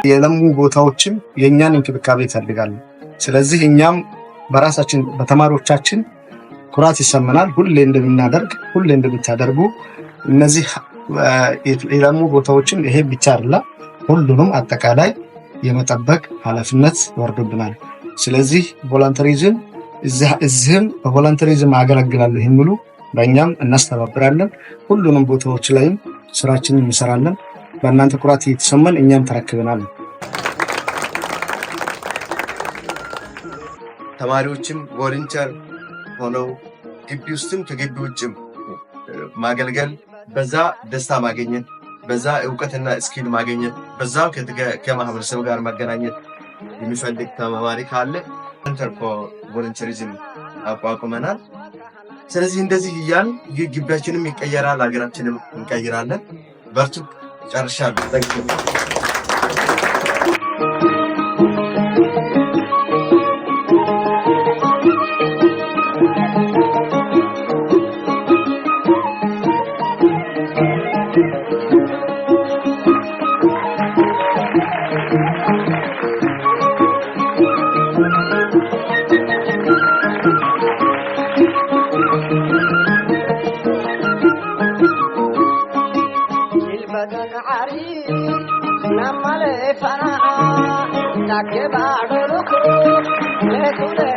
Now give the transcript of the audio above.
የለሙ ቦታዎችም የኛን እንክብካቤ ይፈልጋሉ። ስለዚህ እኛም በራሳችን በተማሪዎቻችን ኩራት ይሰማናል። ሁሌ እንደምታደርጉ እነዚህ የለሙ ቦታዎችን ይሄ ብቻ አይደለም ሁሉንም አጠቃላይ የመጠበቅ ኃላፊነት ወርዶብናል። ስለዚህ ቮለንተሪዝም እዚህም በቮለንተሪዝም አገለግላለሁ የሚሉ በእኛም እናስተባብራለን። ሁሉንም ቦታዎች ላይም ስራችንን እንሰራለን። በእናንተ ኩራት እየተሰማን እኛም ተረክበናል። ተማሪዎችም ቮለንተር ሆነው ግቢ ውስጥም ከግቢ ውጭም ማገልገል በዛ ደስታ ማግኘት በዛ ዕውቀትና ስኪል ማግኘት በዛው ከማህበረሰቡ ጋር መገናኘት የሚፈልግ ተማሪ ካለ ሴንተር ፎር ቮለንተሪዝም አቋቁመናል። ስለዚህ እንደዚህ እያልን ግቢያችንም ይቀየራል፣ ሀገራችንም እንቀይራለን። በርቱ። ጨርሻለሁ። Namale fana, take baaduluku, lekule